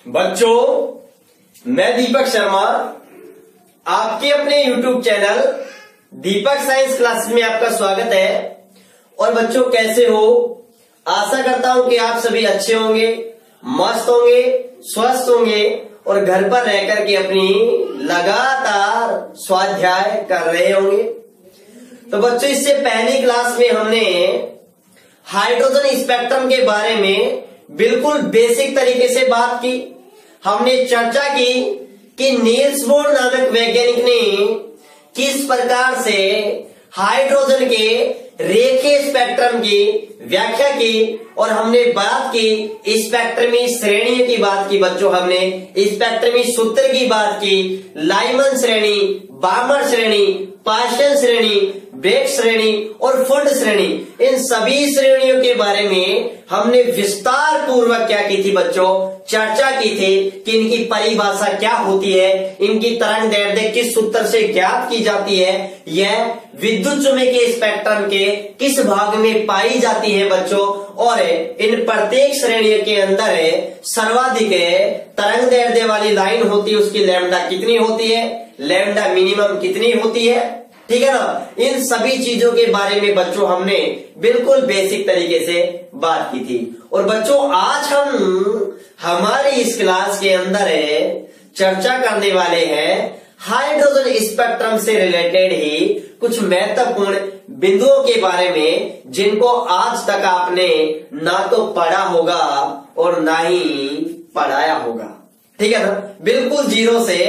बच्चों, मैं दीपक शर्मा आपके अपने YouTube चैनल दीपक साइंस क्लासेस में आपका स्वागत है। और बच्चों, कैसे हो? आशा करता हूं कि आप सभी अच्छे होंगे, मस्त होंगे, स्वस्थ होंगे और घर पर रहकर के अपनी लगातार स्वाध्याय कर रहे होंगे। तो बच्चों, इससे पहली क्लास में हमने हाइड्रोजन स्पेक्ट्रम के बारे में बिल्कुल बेसिक तरीके से बात की। हमने चर्चा की कि नील्स बोर नामक वैज्ञानिक ने किस प्रकार से हाइड्रोजन के रेखीय स्पेक्ट्रम की व्याख्या की और हमने बात की स्पेक्ट्रमी श्रेणियों की बात की। बच्चों, हमने स्पेक्ट्रमी सूत्र की बात की, लाइमन श्रेणी, बामर श्रेणी, पास्टन श्रेणी, ब्रेक श्रेणी और फुंड श्रेणी, इन सभी श्रेणियों के बारे में हमने विस्तार पूर्वक क्या की थी बच्चों? चर्चा की थी कि इनकी परिभाषा क्या होती है, इनकी तरंग दैर्ध्य किस सूत्र से ज्ञात की जाती है, यह विद्युत चुम्बकीय स्पेक्ट्रम के किस भाग में पाई जाती है बच्चों, और इन प्रत्येक श्रेणी के अंदर सर्वाधिक तरंग दैर्ध्य वाली लाइन होती है, उसकी लैम्डा कितनी होती है, लैम्डा मिनिमम कितनी होती है, ठीक है ना। इन सभी चीजों के बारे में बच्चों हमने बिल्कुल बेसिक तरीके से बात की थी। और बच्चों, आज हम हमारी इस क्लास के अंदर चर्चा करने वाले हैं हाइड्रोजन स्पेक्ट्रम से रिलेटेड ही कुछ महत्वपूर्ण बिंदुओं के बारे में, जिनको आज तक आपने ना तो पढ़ा होगा और ना ही पढ़ाया होगा, ठीक है ना। बिल्कुल जीरो से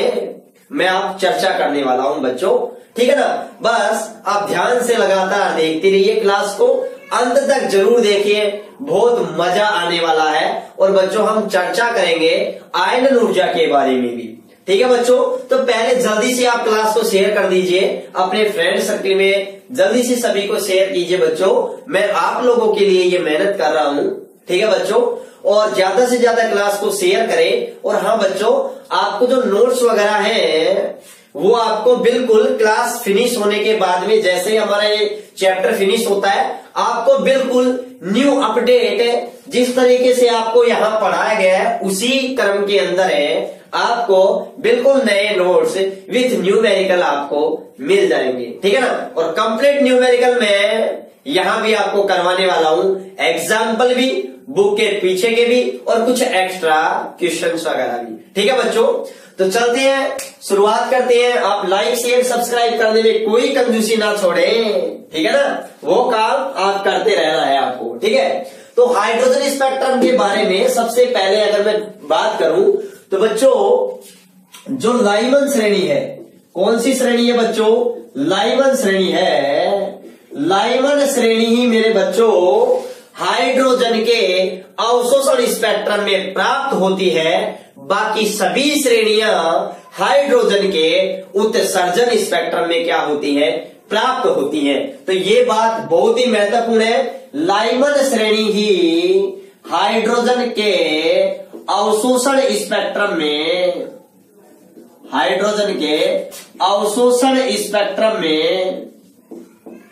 मैं आप चर्चा करने वाला हूं बच्चों, ठीक है ना। बस आप ध्यान से लगातार देखते रहिए, क्लास को अंत तक जरूर देखिए, बहुत मजा आने वाला है। और बच्चों, हम चर्चा करेंगे आयनन ऊर्जा के बारे में भी, ठीक है बच्चों। तो पहले जल्दी से आप क्लास को शेयर कर दीजिए अपने फ्रेंड सर्कल में, जल्दी से सभी को शेयर कीजिए बच्चों। मैं आप लोगों के लिए ये मेहनत कर रहा हूं, ठीक है बच्चों। और ज्यादा से ज्यादा क्लास को शेयर करें। और हाँ बच्चों, आपको जो नोट्स वगैरह हैं वो आपको बिल्कुल क्लास फिनिश होने के बाद में, जैसे ही हमारा ये चैप्टर फिनिश होता है, आपको बिल्कुल न्यू अपडेट जिस तरीके से आपको यहाँ पढ़ाया गया है उसी क्रम के अंदर आपको बिल्कुल नए नोट्स विथ न्यूमेरिकल आपको मिल जाएंगे, ठीक है ना। और कंप्लीट न्यूमेरिकल में यहां भी आपको करवाने वाला हूं, एग्जाम्पल भी, बुक के पीछे के भी और कुछ एक्स्ट्रा क्वेश्चंस वगैरह भी, ठीक है बच्चों। तो चलते हैं, शुरुआत करते हैं। आप लाइक शेयर सब्सक्राइब करने में कोई कंजूसी ना छोड़ें, ठीक है ना। वो काम आप करते रहना है आपको, ठीक है। तो हाइड्रोजन स्पेक्ट्रम के बारे में सबसे पहले अगर मैं बात करूं तो बच्चों, जो लाइमन श्रेणी है, कौन सी श्रेणी है बच्चों? लाइमन श्रेणी है। लाइमन श्रेणी ही मेरे बच्चों हाइड्रोजन के अवशोषण स्पेक्ट्रम में प्राप्त होती है। बाकी सभी श्रेणियां हाइड्रोजन के उत्सर्जन स्पेक्ट्रम में क्या होती है? प्राप्त होती है। तो ये बात बहुत ही महत्वपूर्ण है। लाइमन श्रेणी ही हाइड्रोजन के अवशोषण स्पेक्ट्रम में, हाइड्रोजन के अवशोषण स्पेक्ट्रम में,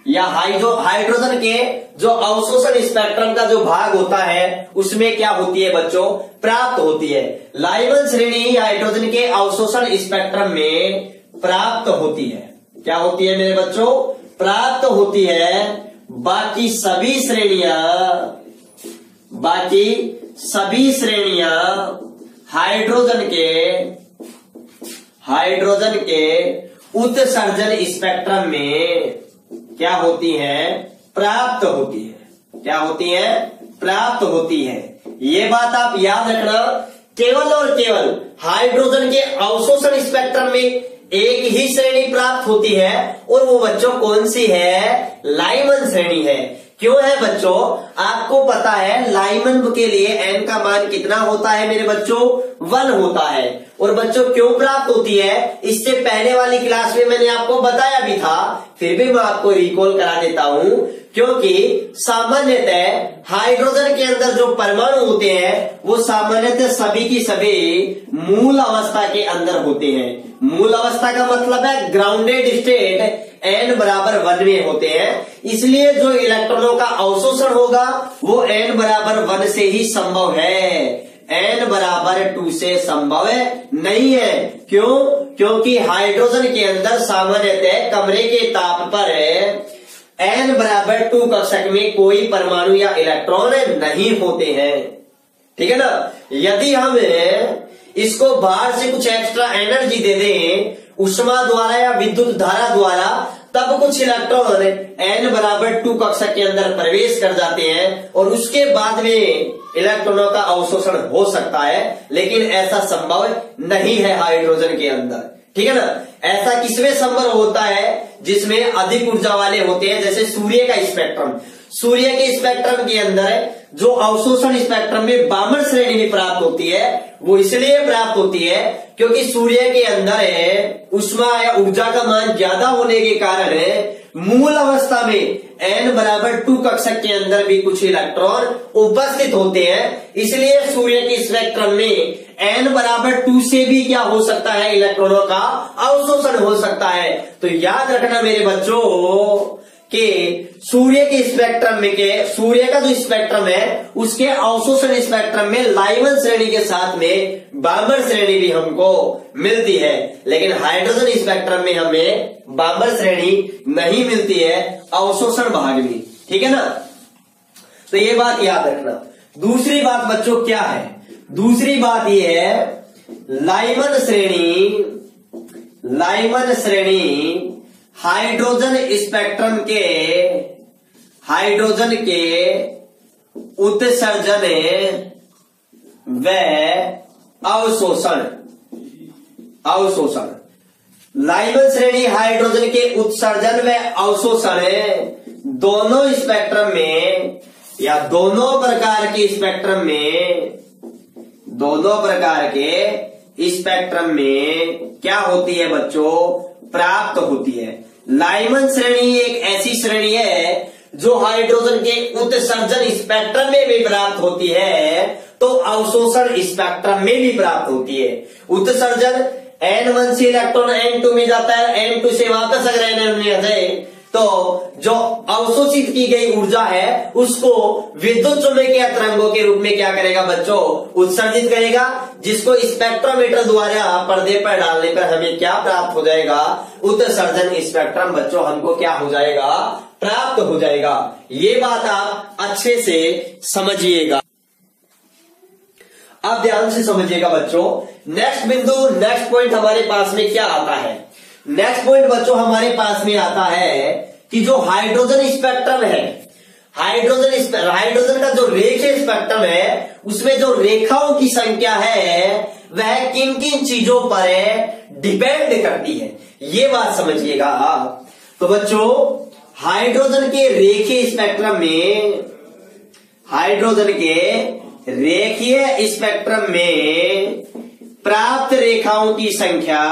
या हाइड्रोजन के जो अवशोषण स्पेक्ट्रम का जो भाग होता है उसमें क्या होती है बच्चों? प्राप्त होती है। लाइमन श्रेणी हाइड्रोजन के अवशोषण स्पेक्ट्रम में प्राप्त होती है। क्या होती है मेरे बच्चों? प्राप्त होती है। बाकी सभी श्रेणियां हाइड्रोजन के उत्सर्जन स्पेक्ट्रम में क्या होती है? प्राप्त होती है। क्या होती है? प्राप्त होती है। ये बात आप याद रखना। केवल और केवल हाइड्रोजन के अवशोषण स्पेक्ट्रम में एक ही श्रेणी प्राप्त होती है, और वो बच्चों कौन सी है? लाइमन श्रेणी है। क्यों है बच्चों? आपको पता है लाइमन के लिए एन का मान कितना होता है मेरे बच्चों? 1 होता है। और बच्चों क्यों प्राप्त होती है? इससे पहले वाली क्लास में मैंने आपको बताया भी था, फिर भी मैं आपको रिकॉल करा देता हूं। क्योंकि सामान्यतः हाइड्रोजन के अंदर जो परमाणु होते हैं वो सामान्यतः सभी की सभी मूल अवस्था के अंदर होते हैं। मूल अवस्था का मतलब है ग्राउंडेड स्टेट n बराबर 1 में होते हैं। इसलिए जो इलेक्ट्रॉनों का अवशोषण होगा वो n बराबर 1 से ही संभव है। n बराबर 2 से संभव नहीं है। क्यों? क्योंकि हाइड्रोजन के अंदर सामान्यतः कमरे के ताप पर n बराबर 2 कक्षक में कोई परमाणु या इलेक्ट्रॉन नहीं होते हैं। ठीक है ना। यदि हम इसको बाहर से कुछ एक्स्ट्रा एनर्जी दे दें उष्मा द्वारा या विद्युत धारा द्वारा, तब कुछ इलेक्ट्रॉन n बराबर 2 कक्षक के अंदर प्रवेश कर जाते हैं और उसके बाद में इलेक्ट्रॉनों का अवशोषण हो सकता है, लेकिन ऐसा संभव नहीं है हाइड्रोजन के अंदर। ठीक है ना। ऐसा किसमें संभव होता है? जिसमें अधिक ऊर्जा वाले होते हैं, जैसे सूर्य का स्पेक्ट्रम। सूर्य के स्पेक्ट्रम के अंदर जो अवशोषण स्पेक्ट्रम में बामण श्रेणी में प्राप्त होती है, वो इसलिए प्राप्त होती है क्योंकि सूर्य के अंदर उष्मा या ऊर्जा का मान ज्यादा होने के कारण मूल अवस्था में n बराबर 2 कक्षक के अंदर भी कुछ इलेक्ट्रॉन उपस्थित होते हैं। इसलिए सूर्य के स्पेक्ट्रम में n बराबर 2 से भी क्या हो सकता है? इलेक्ट्रॉनों का अवशोषण हो सकता है। तो याद रखना मेरे बच्चों कि सूर्य के स्पेक्ट्रम में सूर्य का जो स्पेक्ट्रम है उसके अवशोषण स्पेक्ट्रम में लाइमन श्रेणी के साथ में बामण श्रेणी भी हमको मिलती है, लेकिन हाइड्रोजन स्पेक्ट्रम में हमें बामण श्रेणी नहीं मिलती है, अवशोषण भाग में। ठीक है ना। तो ये बात याद रखना। दूसरी बात बच्चों क्या है? दूसरी बात ये है लाइमन श्रेणी हाइड्रोजन के उत्सर्जन व अवशोषण। लाइमन श्रेणी हाइड्रोजन के उत्सर्जन व अवशोषण दोनों स्पेक्ट्रम में या दोनों प्रकार के स्पेक्ट्रम में क्या होती है बच्चों? प्राप्त होती है। लाइमन श्रेणी एक ऐसी श्रेणी है जो हाइड्रोजन के उत्सर्जन स्पेक्ट्रम में भी प्राप्त होती है, तो अवशोषण स्पेक्ट्रम में भी प्राप्त होती है। उत्सर्जन n1 से इलेक्ट्रॉन n2 में जाता है, n2 से वापस अगर n1 में आ जाए तो जो अवशोषित की गई ऊर्जा है उसको विद्युत चुंबकीय तरंगों के रूप में क्या करेगा बच्चों? उत्सर्जित करेगा, जिसको स्पेक्ट्रोमीटर द्वारा पर्दे पर डालने पर हमें क्या प्राप्त हो जाएगा? उत्सर्जन स्पेक्ट्रम बच्चों हमको क्या हो जाएगा? प्राप्त हो जाएगा। ये बात आप अच्छे से समझिएगा। अब ध्यान से समझिएगा बच्चों। नेक्स्ट पॉइंट हमारे पास में क्या आता है? नेक्स्ट पॉइंट बच्चों हमारे पास में आता है कि जो हाइड्रोजन स्पेक्ट्रम है, हाइड्रोजन का जो रेखीय स्पेक्ट्रम है उसमें जो रेखाओं की संख्या है वह किन किन चीजों पर डिपेंड करती है, ये बात समझिएगा आप। तो बच्चों हाइड्रोजन के रेखीय स्पेक्ट्रम में प्राप्त रेखाओं की संख्या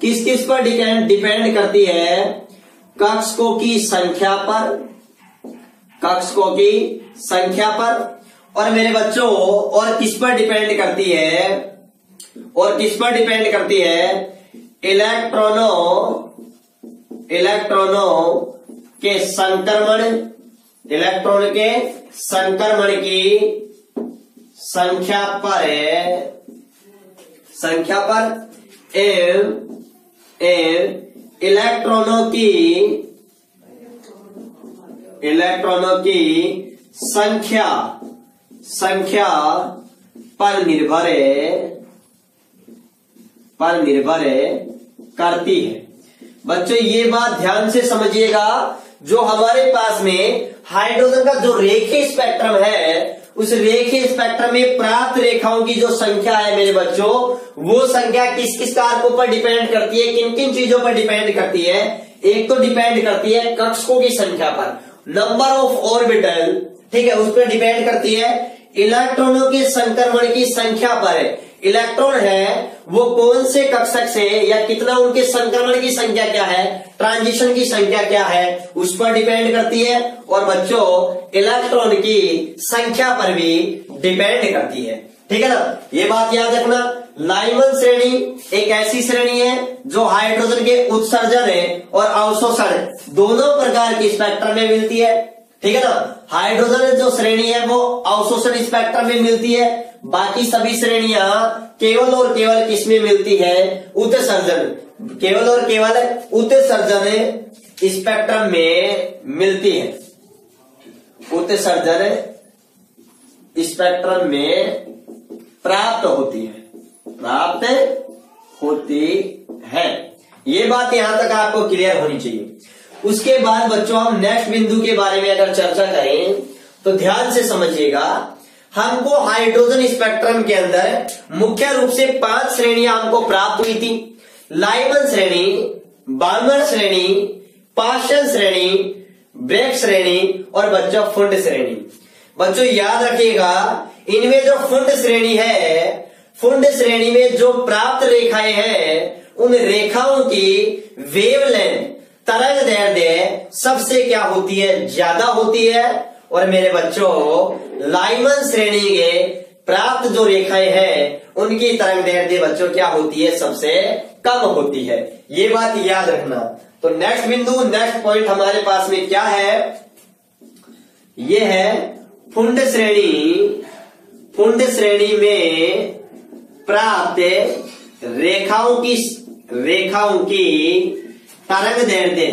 किस किस पर डिपेंड करती है? कक्षकों की संख्या पर और मेरे बच्चों और किस पर डिपेंड करती है? इलेक्ट्रॉनों के संक्रमण की संख्या पर इलेक्ट्रॉनों की संख्या पर निर्भर करती है। बच्चों ये बात ध्यान से समझिएगा। जो हमारे पास में हाइड्रोजन का जो रेखीय स्पेक्ट्रम है उस रेखीय स्पेक्ट्रम में प्राप्त रेखाओं की जो संख्या है मेरे बच्चों, वो संख्या किस किस कारकों पर डिपेंड करती है? किन किन चीजों पर डिपेंड करती है? एक तो डिपेंड करती है कक्षकों की संख्या पर, नंबर ऑफ ऑर्बिटल, ठीक है, उस पर डिपेंड करती है। इलेक्ट्रॉनों के संक्रमण की संख्या पर, इलेक्ट्रॉन है वो कौन से कक्षक से या कितना उनके संक्रमण की संख्या क्या है, ट्रांजिशन की संख्या क्या है, उस पर डिपेंड करती है। और बच्चों इलेक्ट्रॉन की संख्या पर भी डिपेंड करती है। ठीक है ना, ये बात याद रखना। लाइमन श्रेणी एक ऐसी श्रेणी है जो हाइड्रोजन के उत्सर्जन और अवशोषण दोनों प्रकार के स्पेक्ट्रम में मिलती है। ठीक है ना, हाइड्रोजन जो श्रेणी है वो अवशोषण स्पेक्ट्रम में मिलती है, बाकी सभी श्रेणियां केवल और केवल किसमें मिलती है, उत्सर्जन, केवल और केवल उत्सर्जन स्पेक्ट्रम में मिलती है, उत्सर्जन स्पेक्ट्रम में प्राप्त होती है, प्राप्त होती है। ये बात यहां तक आपको क्लियर होनी चाहिए। उसके बाद बच्चों हम नेक्स्ट बिंदु के बारे में अगर चर्चा करें तो ध्यान से समझिएगा। हमको हाइड्रोजन स्पेक्ट्रम के अंदर मुख्य रूप से 5 श्रेणियां हमको प्राप्त हुई थी। लाइमन श्रेणी, बार्मर श्रेणी, पाश्चन श्रेणी, ब्रेग श्रेणी और बच्चों फुंड श्रेणी। बच्चों याद रखिएगा, इनमें जो फुंड श्रेणी है, फुंड श्रेणी में जो प्राप्त रेखाएं हैं उन रेखाओं की वेवलेंथ, तरंग दैर्ध्य सबसे क्या होती है, ज्यादा होती है। और मेरे बच्चों लाइमन श्रेणी के प्राप्त जो रेखाएं हैं उनकी तरंग दैर्ध्य बच्चों क्या होती है, सबसे कम होती है। ये बात याद रखना। तो नेक्स्ट बिंदु, नेक्स्ट पॉइंट हमारे पास में क्या है, ये है फुंड श्रेणी। फुंड श्रेणी में प्राप्त रेखाओं की तरंग दैर्ध्य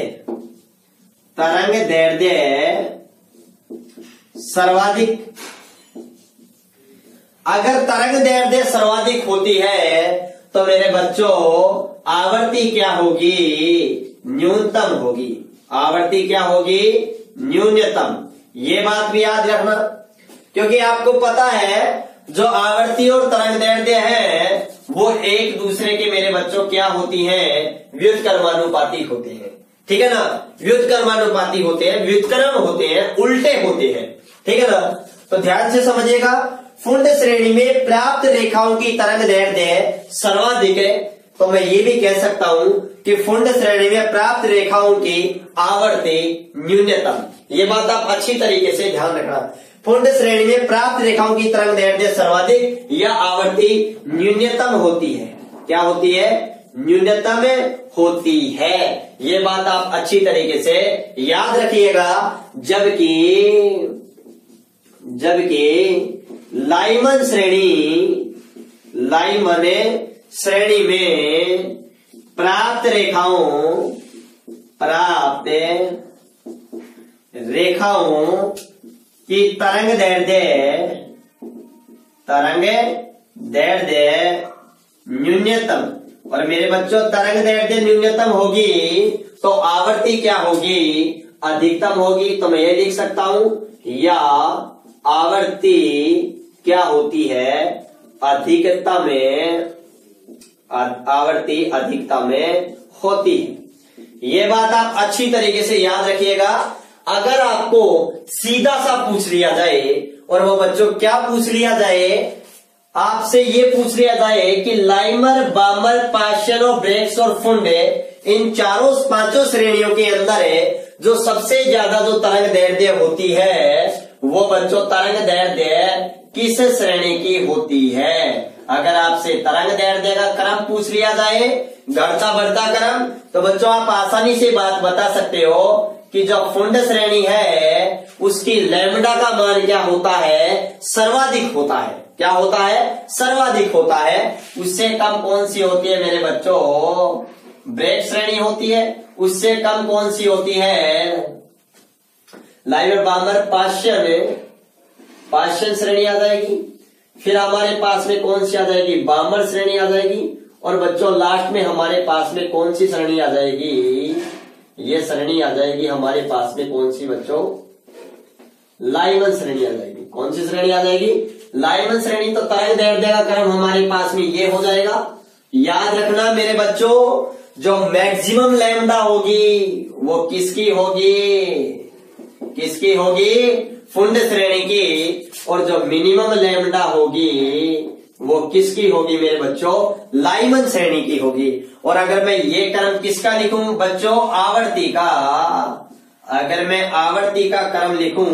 सर्वाधिक, अगर तरंग दैर्ध्य सर्वाधिक होती है तो मेरे बच्चों आवर्ती क्या होगी, न्यूनतम होगी। आवर्ती क्या होगी, न्यूनतम। ये बात भी याद रखना, क्योंकि आपको पता है जो आवर्ती और तरंग दैर्ध्य है वो एक दूसरे के मेरे बच्चों क्या होती हैं, व्युत्क्रमानुपाती होते हैं। ठीक है ना, व्युत्क्रमानुपाती होते हैं, व्युत्क्रम होते हैं, उल्टे होते हैं। ठीक है ना, तो ध्यान से समझिएगा। फुंड श्रेणी में प्राप्त रेखाओं की तरंग दैर्ध्य सर्वाधिक है, तो मैं ये भी कह सकता हूं कि फुंड श्रेणी में प्राप्त रेखाओं की आवर्ती न्यूनतम। ये बात आप अच्छी तरीके से ध्यान रखना। फुंड श्रेणी में प्राप्त रेखाओं की तरंग दैर्ध्य सर्वाधिक या आवर्ती न्यूनतम होती है। क्या होती है, न्यूनतम होती है। ये बात आप अच्छी तरीके से याद रखिएगा। जबकि लाइमन श्रेणी में प्राप्त रेखाओं की तरंग दैर्ध्य न्यूनतम, और मेरे बच्चों तरंग दैर्ध्य न्यूनतम होगी तो आवर्ती क्या होगी, अधिकतम होगी। तो मैं ये लिख सकता हूं, या आवर्ती क्या होती है, अधिकतम में, आवर्ती अधिकतम में होती है। ये बात आप अच्छी तरीके से याद रखिएगा। अगर आपको सीधा सा पूछ लिया जाए, और वो बच्चों क्या पूछ लिया जाए, आपसे ये पूछ लिया जाए कि लाइमर, बामर, पाश्चन और ब्रेग्स और फुंड इन चारों 5 श्रेणियों के अंदर जो सबसे ज्यादा जो तरंग दैर्ध्य होती है वो बच्चों तरंग दैर्ध्य किस श्रेणी की होती है। अगर आपसे तरंग दैर्ध्य का क्रम पूछ लिया जाए, घटता बढ़ता क्रम, तो बच्चों आप आसानी से बात बता सकते हो कि जो फुंड श्रेणी है उसकी लैम्डा का मान क्या होता है, सर्वाधिक होता है। क्या होता है, सर्वाधिक होता है। उससे कम कौन सी होती है मेरे बच्चों, ब्रेग श्रेणी होती है। उससे कम कौन सी होती है, लाइमर, बामर, पाश्चन श्रेणी आ जाएगी। फिर हमारे पास में कौन सी आ जाएगी, बामर श्रेणी आ जाएगी। और बच्चों लास्ट में हमारे पास में कौन सी श्रेणी आ जाएगी, ये श्रेणी आ जाएगी हमारे पास में कौन सी बच्चों, लाइमन श्रेणी आ जाएगी। कौन सी श्रेणी आ जाएगी, लाइमन श्रेणी। तो तरंग दैर्ध्य का क्रम हमारे पास में ये हो जाएगा। याद रखना मेरे बच्चों, जो मैक्सिमम लैम्डा होगी वो किसकी होगी, फुंड श्रेणी की। और जो मिनिमम लैम्डा होगी वो किसकी होगी मेरे बच्चों, लाइमन श्रेणी की होगी। और अगर मैं ये क्रम किसका लिखूं बच्चों, आवर्ती का, अगर मैं आवर्ती का क्रम लिखूं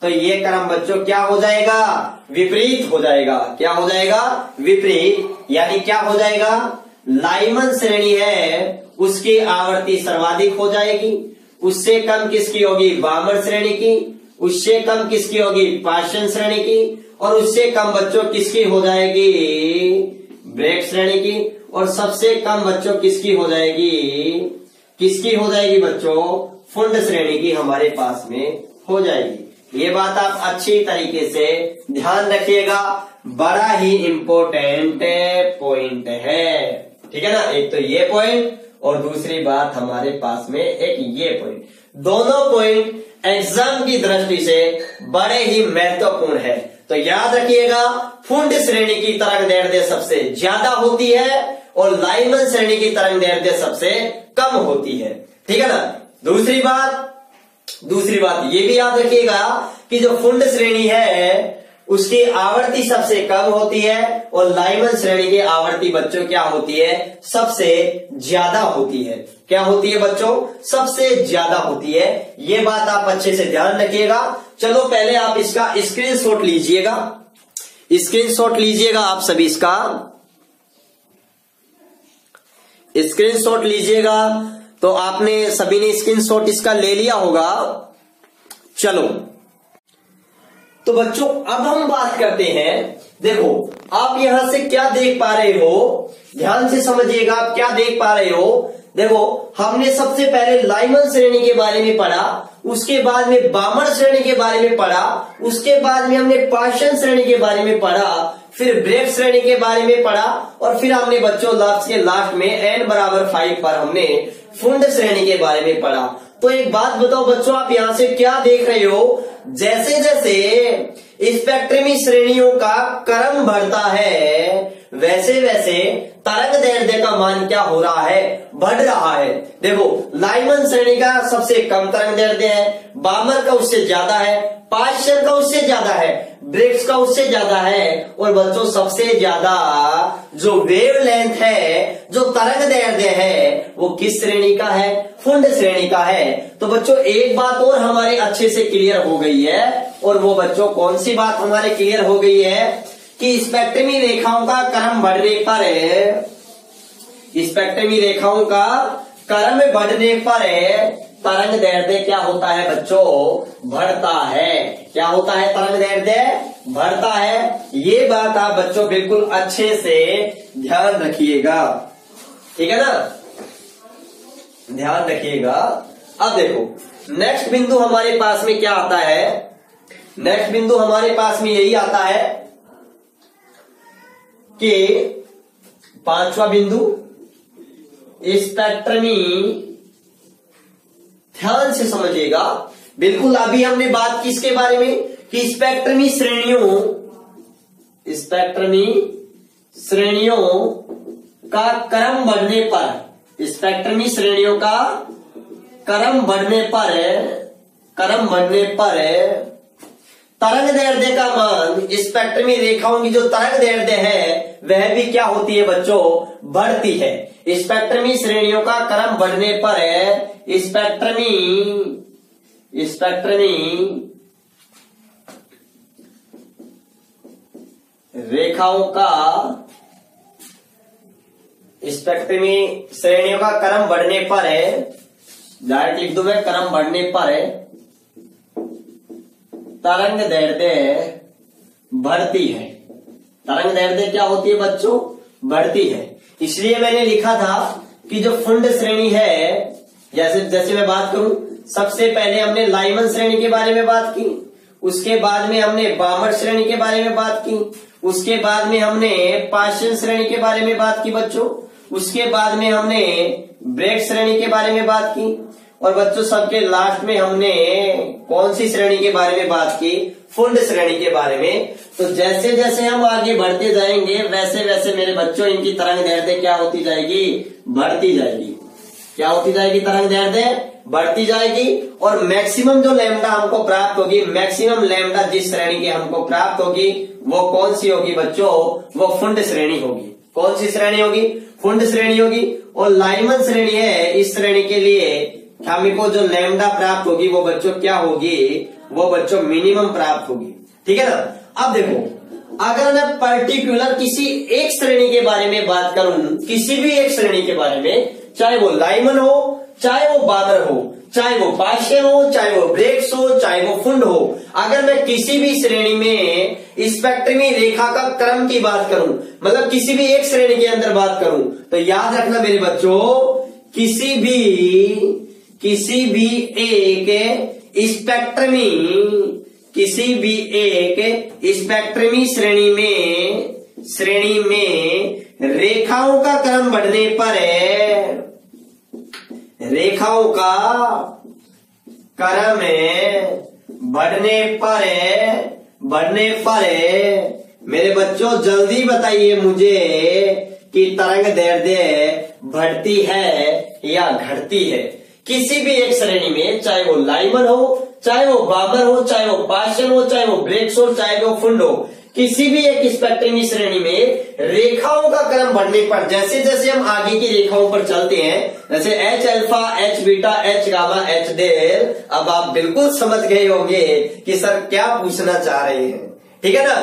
तो ये क्रम बच्चों क्या हो जाएगा, विपरीत हो जाएगा। क्या हो जाएगा, विपरीत। यानी क्या हो जाएगा, लाइमन श्रेणी है उसकी आवर्ती सर्वाधिक हो जाएगी, उससे कम किसकी होगी, बामर श्रेणी की, उससे कम किसकी होगी, पार्शियन श्रेणी की, और उससे कम बच्चों किसकी हो जाएगी, ब्रेक श्रेणी की, और सबसे कम बच्चों किसकी हो जाएगी, किसकी हो जाएगी बच्चों, फुंड श्रेणी की हमारे पास में हो जाएगी। ये बात आप अच्छी तरीके से ध्यान रखिएगा, बड़ा ही इंपॉर्टेंट पॉइंट है, ठीक है ना। एक तो ये पॉइंट और दूसरी बात हमारे पास में एक ये पॉइंट, दोनों पॉइंट एग्जाम की दृष्टि से बड़े ही महत्वपूर्ण है। तो याद रखिएगा, फुंड श्रेणी की तरंग दैर्ध्य सबसे ज्यादा होती है और लाइमन श्रेणी की तरंग दैर्ध्य सबसे कम होती है, ठीक है ना। दूसरी बात ये भी याद रखिएगा कि जो फुंड श्रेणी है उसकी आवर्ती सबसे कम होती है और लाइमन श्रेणी की आवर्ती बच्चों क्या होती है, सबसे ज्यादा होती है। क्या होती है बच्चों, सबसे ज्यादा होती है। ये बात आप अच्छे से ध्यान रखिएगा। चलो पहले आप इसका स्क्रीनशॉट लीजिएगा, स्क्रीनशॉट लीजिएगा आप सभी, इसका स्क्रीनशॉट लीजिएगा। तो आपने सभी ने स्क्रीनशॉट इसका ले लिया होगा। चलो तो बच्चों अब हम बात करते हैं, देखो आप यहां से क्या देख पा रहे हो, ध्यान से समझिएगा आप क्या देख पा रहे हो। देखो हमने सबसे पहले लाइमन श्रेणी के बारे में पढ़ा, उसके बाद में बामर श्रेणी के बारे में पढ़ा, उसके बाद में हमने पार्शियन श्रेणी के बारे में पढ़ा, फिर ब्रेक श्रेणी के बारे में पढ़ा, और फिर हमने बच्चों लास्ट में n=5 पर हमने फुंड श्रेणी के बारे में पढ़ा। तो एक बात बताओ बच्चों, आप यहां से क्या देख रहे हो, जैसे जैसे स्पेक्ट्रमी श्रेणियों का क्रम बढ़ता है वैसे वैसे तरंग दैर्ध्य का मान क्या हो रहा है, बढ़ रहा है। देखो लाइमन श्रेणी का सबसे कम तरंग दैर्ध्य है, बामर का उससे ज्यादा है, पार्शियन का उससे ज्यादा है, ब्रेक्स का उससे ज्यादा है, और बच्चों सबसे ज्यादा जो वेव लेंथ है, जो तरंग दैर्ध्य है, वो किस श्रेणी का है, फुंड श्रेणी का है। तो बच्चों एक बात और हमारे अच्छे से क्लियर हो गई है, और वो बच्चों कौन सी बात हमारे क्लियर हो गई है कि स्पेक्ट्रमी रेखाओं का क्रम बढ़ने पर, स्पेक्ट्रमी रेखाओं का क्रम बढ़ने पर तरंग दैर्ध्य क्या होता है बच्चों, बढ़ता है। क्या होता है, तरंग दैर्ध्य बढ़ता है। ये बात आप बच्चों बिल्कुल अच्छे से ध्यान रखिएगा, ठीक है ना, ध्यान रखिएगा। अब देखो नेक्स्ट बिंदु हमारे पास में क्या आता है, नेक्स्ट बिंदु हमारे पास में यही आता है कि पांचवा बिंदु स्पेक्ट्रमी, ध्यान से समझिएगा बिल्कुल। अभी हमने बात की इसके बारे में कि स्पेक्ट्रमी श्रेणियों का क्रम बढ़ने पर, स्पेक्ट्रमी श्रेणियों का क्रम बढ़ने पर तरंग दैर्ध्य का मान, स्पेक्ट्रमी रेखाओं की जो तरंग दैर्ध्य है वह भी क्या होती है बच्चों, बढ़ती है। स्पेक्ट्रमी श्रेणियों का क्रम बढ़ने पर स्पेक्ट्रमी रेखाओं का, स्पेक्ट्रमी श्रेणियों का क्रम बढ़ने पर डायरेक्ट लिख दो मैं, क्रम बढ़ने पर तरंग दैर्ध्य बढ़ती है। तरंग दैर्ध्य क्या होती है बच्चों, बढ़ती है। इसलिए मैंने लिखा था कि जो फुंड श्रेणी है, जैसे मैं बात करूं, सबसे पहले हमने लाइमन श्रेणी के बारे में बात की, उसके बाद में हमने बामर श्रेणी के बारे में बात की, उसके बाद में हमने पार्शियन श्रेणी के बारे में बात की बच्चों, उसके बाद में हमने ब्रेक श्रेणी के बारे में बात की, और बच्चों सबके लास्ट में हमने कौन सी श्रेणी के बारे में बात की, फुंड श्रेणी के बारे में। तो जैसे जैसे हम आगे बढ़ते जाएंगे वैसे वैसे मेरे बच्चों इनकी तरंग दैर्ध्य क्या होती जाएगी, बढ़ती जाएगी। क्या होती जाएगी, तरंग दैर्ध्य बढ़ती जाएगी। और मैक्सिमम जो लैम्डा हमको प्राप्त होगी, मैक्सिमम लैम्डा जिस श्रेणी की हमको प्राप्त होगी वो कौन सी होगी बच्चों, वो फुंड श्रेणी होगी। कौन सी श्रेणी होगी, फुंड श्रेणी होगी। और लाइमन श्रेणी है, इस श्रेणी के लिए हमको जो लैम्डा प्राप्त होगी वो बच्चों क्या होगी, वो बच्चों मिनिमम प्राप्त होगी। ठीक है ना। अब देखो, अगर मैं पर्टिकुलर किसी एक श्रेणी के बारे में बात करूं, किसी भी एक श्रेणी के बारे में, चाहे वो लाइमन हो, चाहे वो बाबर हो, चाहे वो पाशियन हो, चाहे वो ब्रेक्स हो, चाहे वो फुंड हो, अगर मैं किसी भी श्रेणी में स्पेक्ट्रमी रेखा का क्रम की बात करूं, मतलब किसी भी एक श्रेणी के अंदर बात करूं, तो याद रखना मेरे बच्चों, किसी भी एक स्पेक्ट्रमी श्रेणी में रेखाओं का क्रम बढ़ने पर मेरे बच्चों जल्दी बताइए मुझे कि तरंग दैर्ध्य बढ़ती है या घटती है। किसी भी एक श्रेणी में, चाहे वो लाइमन हो, चाहे वो बाबर हो, चाहे वो पाशियन हो, चाहे वो ब्रेक्स हो, चाहे वो फुंड हो, किसी भी एक स्पेक्ट्रमी श्रेणी में रेखाओं का क्रम बढ़ने पर, जैसे जैसे हम आगे की रेखाओं पर चलते हैं, जैसे H alpha, H beta, H gamma, H delta, अब आप बिल्कुल समझ गए होंगे कि सर क्या पूछना चाह रहे हैं। ठीक है ना।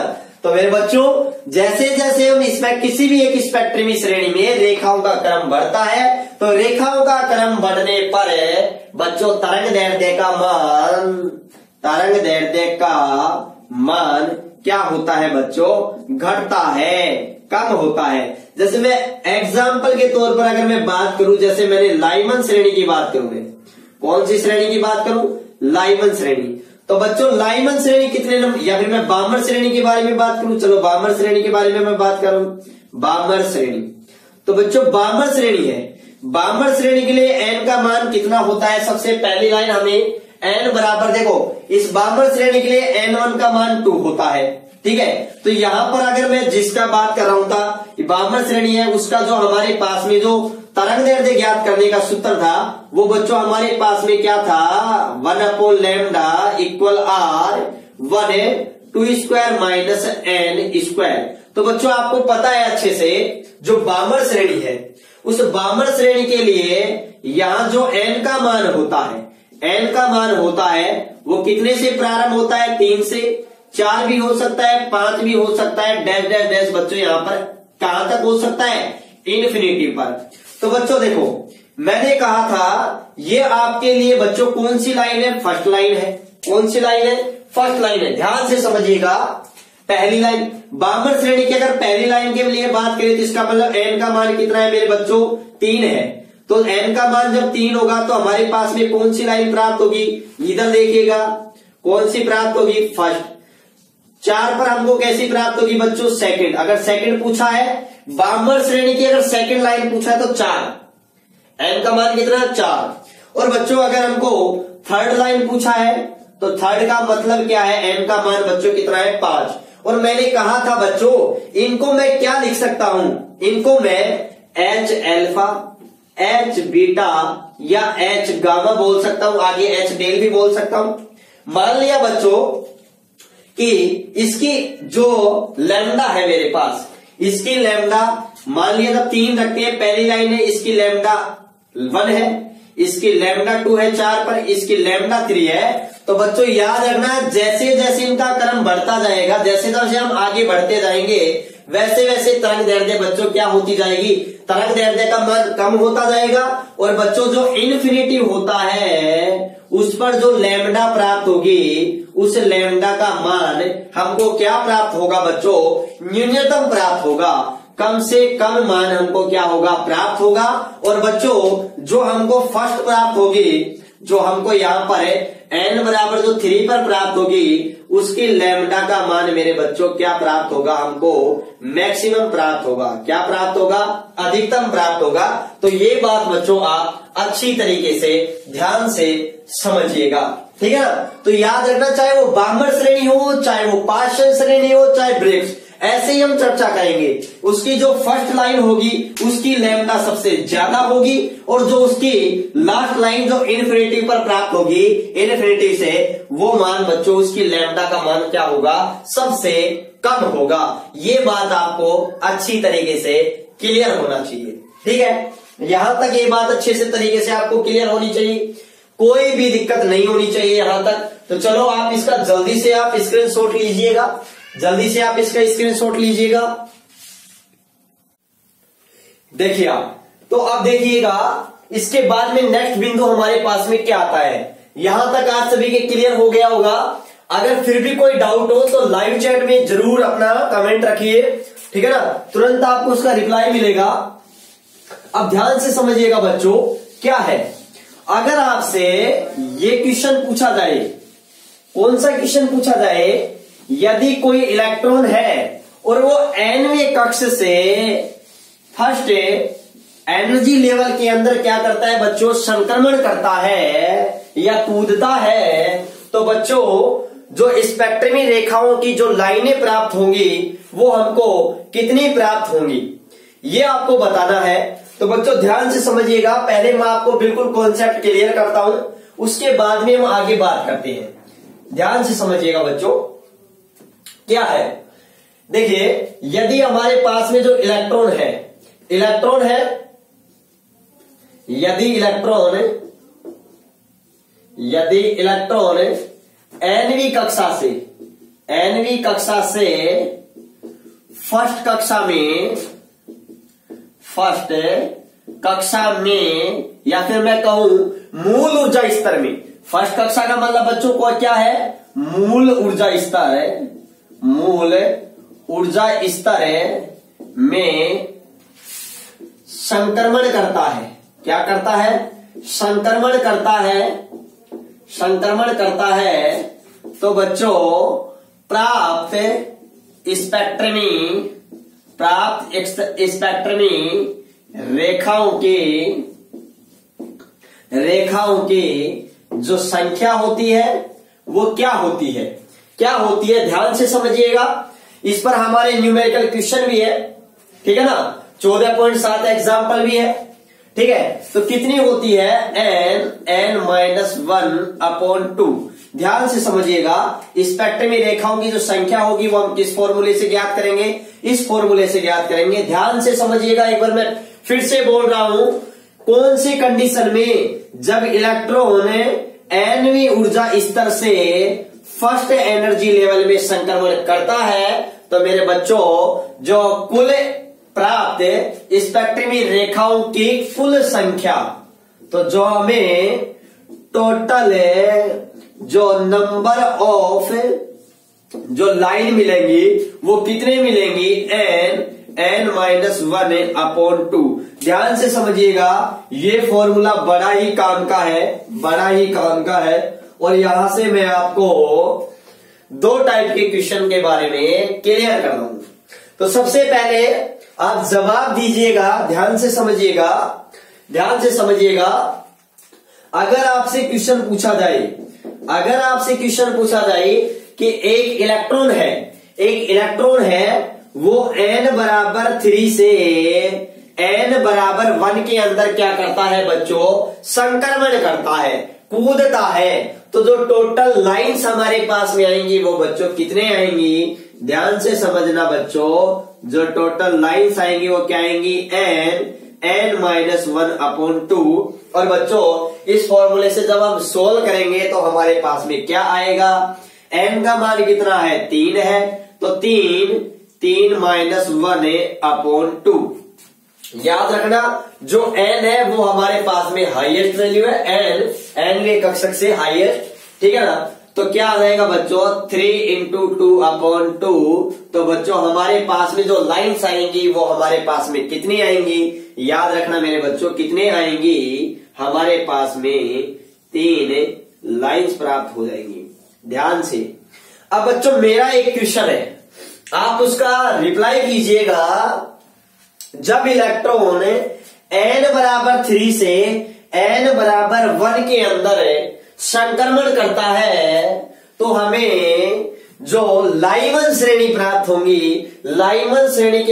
तो मेरे बच्चों, जैसे जैसे हम इसमें किसी भी एक स्पेक्ट्रमी श्रेणी में रेखाओं का क्रम बढ़ता है, तो रेखाओं का क्रम बढ़ने पर बच्चों तरंग दैर्ध्य का मान क्या होता है बच्चों? घटता है, कम होता है। जैसे मैं एग्जाम्पल के तौर पर अगर मैं बात करूं, जैसे मैंने लाइमन श्रेणी की बात करूं, मैं कौन सी श्रेणी की बात करूं? लाइमन श्रेणी। तो बच्चों लाइमन श्रेणी कितने नंबर, या फिर मैं बामर श्रेणी के बारे में बात करूं, चलो बामर श्रेणी के बारे में मैं बात करूं, बामर श्रेणी। तो बच्चों बामर श्रेणी है, बामर श्रेणी के लिए एन का मान कितना होता है? सबसे पहली लाइन हमें एन बराबर, देखो इस बामर श्रेणी के लिए N1 का मान 2 होता है। ठीक है। तो यहां पर अगर मैं जिसका बात कर रहा हूं था, बामर श्रेणी है, उसका जो हमारे पास में जो तरंग दैर्ध्य ज्ञात करने का सूत्र था, वो बच्चों हमारे पास में क्या था? 1/λ इक्वल R 1/2² माइनस n²। तो बच्चों आपको पता है अच्छे से, जो बामर श्रेणी है, उस बामर श्रेणी के लिए यहां जो n का मान होता है, n का मान होता है वो कितने से प्रारंभ होता है? 3 से, 4 भी हो सकता है, 5 भी हो सकता है, डैश डैश डैश बच्चों यहाँ पर कहां तक हो सकता है? इन्फिनिटी पर। तो बच्चों देखो, मैंने कहा था ये आपके लिए बच्चों कौन सी लाइन है? फर्स्ट लाइन है। कौन सी लाइन है? फर्स्ट लाइन है। ध्यान से समझिएगा, पहली लाइन बामर श्रेणी की अगर पहली लाइन के लिए बात करें, तो इसका मतलब n का मान कितना है मेरे बच्चों? 3 है। तो n का मान जब 3 होगा तो हमारे पास में कौन सी लाइन प्राप्त होगी? इधर देखिएगा, कौन सी प्राप्त होगी? फर्स्ट। 4 पर हमको कैसी प्राप्त होगी बच्चों? सेकंड। अगर सेकंड पूछा है, बामर श्रेणी की अगर सेकंड लाइन पूछा है तो 4, n का मान कितना? 4। और बच्चों अगर हमको थर्ड लाइन पूछा है, तो थर्ड का मतलब क्या है? n का मान बच्चों कितना है? 5। और मैंने कहा था बच्चों, इनको मैं क्या लिख सकता हूं? इनको मैं एच अल्फा, एच बीटा या एच गामा बोल सकता हूं, आगे एच डेल भी बोल सकता हूं। मान लिया बच्चों कि इसकी जो लैम्डा है मेरे पास, इसकी लैम्डा मान लिया था 3 रखते हैं, पहली लाइन है, इसकी लैम्डा 1 है, इसकी लैम्डा 2 है 4 पर, इसकी लैम्डा 3 है। तो बच्चों याद रखना, जैसे जैसे इनका क्रम बढ़ता जाएगा, जैसे जैसे हम आगे बढ़ते जाएंगे, वैसे वैसे तरंग दैर्ध्य बच्चों क्या होती जाएगी? तरंग दैर्ध्य का मान कम होता जाएगा। और बच्चों जो इन्फिनिटी होता है, उस पर जो लैम्डा प्राप्त होगी, उस लैम्डा का मान हमको क्या प्राप्त होगा बच्चों? न्यूनतम प्राप्त होगा, कम से कम मान हमको क्या होगा? प्राप्त होगा। और बच्चों जो हमको फर्स्ट प्राप्त होगी, जो हमको यहाँ पर है n बराबर जो 3 पर प्राप्त होगी, उसकी लैम्डा का मान मेरे बच्चों क्या प्राप्त होगा? हमको मैक्सिमम प्राप्त होगा। क्या प्राप्त होगा? अधिकतम प्राप्त होगा। तो ये बात बच्चों आप अच्छी तरीके से ध्यान से समझिएगा। ठीक है ना। तो याद रखना, चाहे वो बामर श्रेणी हो, चाहे वो पाशियन श्रेणी हो, चाहे ब्रेक्स, ऐसे ही हम चर्चा करेंगे। उसकी जो फर्स्ट लाइन होगी उसकी लैम्डा सबसे ज्यादा होगी, और जो उसकी लास्ट लाइन जो इन्फिनिटी पर प्राप्त होगी, इन्फिनिटी से वो मान बच्चों उसकी लैम्डा का मान क्या होगा? सबसे कम होगा। ये बात आपको अच्छी तरीके से क्लियर होना चाहिए। ठीक है, यहां तक ये बात अच्छे से तरीके से आपको क्लियर होनी चाहिए। कोई भी दिक्कत नहीं होनी चाहिए यहां तक। तो चलो आप इसका जल्दी से आप स्क्रीनशॉट लीजिएगा, जल्दी से आप इसका स्क्रीनशॉट लीजिएगा। देखिए आप, तो अब देखिएगा इसके बाद में नेक्स्ट बिंदु हमारे पास में क्या आता है। यहां तक आज सभी के क्लियर हो गया होगा। अगर फिर भी कोई डाउट हो तो लाइव चैट में जरूर अपना कमेंट रखिए, ठीक है ना, तुरंत आपको उसका रिप्लाई मिलेगा। अब ध्यान से समझिएगा बच्चों, क्या है, अगर आपसे ये क्वेश्चन पूछा जाए, कौन सा क्वेश्चन पूछा जाए, यदि कोई इलेक्ट्रॉन है और वो nवें कक्ष से फर्स्ट एनर्जी लेवल के अंदर क्या करता है बच्चों, संक्रमण करता है या कूदता है, तो बच्चों जो स्पेक्ट्रमी रेखाओं की जो लाइनें प्राप्त होंगी वो हमको कितनी प्राप्त होंगी, ये आपको बताना है। तो बच्चों ध्यान से समझिएगा, पहले मैं आपको बिल्कुल कॉन्सेप्ट क्लियर करता हूं, उसके बाद में हम आगे बात करते हैं। ध्यान से समझिएगा बच्चों, क्या है, देखिए यदि हमारे पास में जो इलेक्ट्रॉन है, यदि इलेक्ट्रॉन एनवी कक्षा से फर्स्ट कक्षा में या फिर मैं कहूं मूल ऊर्जा स्तर में, फर्स्ट कक्षा का मतलब बच्चों को क्या है, मूल ऊर्जा स्तर में संक्रमण करता है। क्या करता है, संक्रमण करता है। तो बच्चों प्राप्त स्पेक्ट्रमी रेखाओं की जो संख्या होती है वो क्या होती है, ध्यान से समझिएगा। इस पर हमारे न्यूमेरिकल क्वेश्चन भी है, ठीक है ना, 14.7 एग्जाम्पल भी है, ठीक है। तो कितनी होती है, n-1/2। ध्यान से समझिएगा, स्पेक्ट्रमी रेखाओं की जो संख्या होगी वो हम किस फॉर्मूले से ज्ञात करेंगे, इस फॉर्मूले से ज्ञात करेंगे। ध्यान से समझिएगा, एक बार मैं फिर से बोल रहा हूं, कौन सी कंडीशन में, जब इलेक्ट्रॉन nवीं ऊर्जा स्तर से फर्स्ट एनर्जी लेवल में संक्रमण करता है, तो मेरे बच्चों जो कुल प्राप्त स्पेक्ट्रमी रेखाओं की कुल संख्या, तो जो हमें टोटल जो नंबर ऑफ जो लाइन मिलेंगी वो कितने मिलेंगी, n-1/2। ध्यान से समझिएगा, ये फॉर्मूला बड़ा ही काम का है, और यहां से मैं आपको दो टाइप के क्वेश्चन के बारे में क्लियर कर दूं। तो सबसे पहले आप जवाब दीजिएगा, ध्यान से समझिएगा। अगर आपसे क्वेश्चन पूछा जाए कि एक इलेक्ट्रॉन है वो n=3 से n=1 के अंदर क्या करता है बच्चों, संक्रमण करता है, कूदता है। तो जो टोटल लाइंस हमारे पास में आएंगी वो बच्चों कितने आएंगी, ध्यान से समझना बच्चों, जो टोटल लाइंस आएंगी वो क्या आएंगी, n-1/2। और बच्चों इस फॉर्मूले से जब हम सोल्व करेंगे तो हमारे पास में क्या आएगा, n का मान कितना है, 3 है, तो 3 -1/2। याद रखना, जो n है वो हमारे पास में हाईएस्ट वैल्यू है, nवें कक्षक से हाईएस्ट, ठीक है ना। तो क्या आ जाएगा बच्चों, 3 × 2/2। तो बच्चों हमारे पास में जो लाइंस आएंगी वो हमारे पास में कितनी आएंगी, याद रखना मेरे बच्चों, कितने आएंगी, हमारे पास में 3 लाइंस प्राप्त हो जाएंगी। ध्यान से, अब बच्चों मेरा एक क्वेश्चन है, आप उसका रिप्लाई कीजिएगा। जब इलेक्ट्रॉन n=3 से n=1 के अंदर संक्रमण करता है, तो हमें जो लाइमन श्रेणी प्राप्त होंगी, लाइमन श्रेणी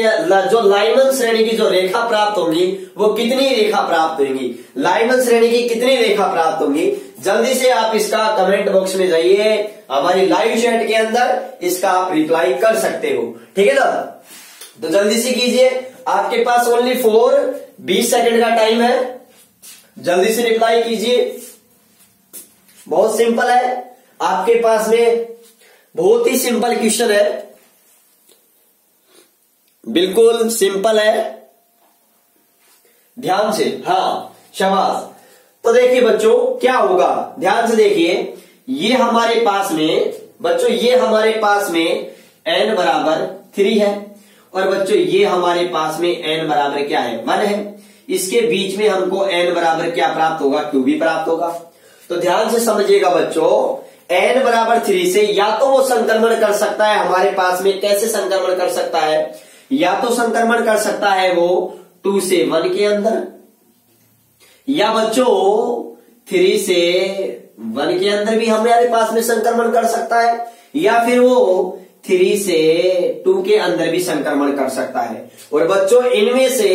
की जो रेखा प्राप्त होंगी वो कितनी रेखा प्राप्त होंगी, लाइमन श्रेणी की कितनी रेखा प्राप्त होंगी। जल्दी से आप इसका कमेंट बॉक्स में जाइए, हमारी लाइव चैट के अंदर इसका आप रिप्लाई कर सकते हो, ठीक है ना। तो जल्दी से कीजिए, आपके पास ओनली 20 सेकंड का टाइम है, जल्दी से रिप्लाई कीजिए। बहुत सिंपल है आपके पास में, बहुत ही सिंपल क्वेश्चन है, बिल्कुल सिंपल है, ध्यान से। हाँ शाबाश। तो देखिए बच्चों क्या होगा, ध्यान से देखिए, ये हमारे पास में बच्चों, ये हमारे पास में n बराबर 3 है, और बच्चों ये हमारे पास में n बराबर क्या है, 1 है। इसके बीच में हमको n बराबर क्या प्राप्त होगा, q भी प्राप्त होगा। तो ध्यान से समझिएगा बच्चों, n बराबर 3 से या तो वो संक्रमण कर सकता है हमारे पास में, कैसे संक्रमण कर सकता है, या तो संक्रमण कर सकता है वो 2 से 1 के अंदर, या बच्चों 3 से 1 के अंदर भी हमारे पास में संक्रमण कर सकता है, या फिर वो 3 से 2 के अंदर भी संक्रमण कर सकता है। और बच्चों इनमें से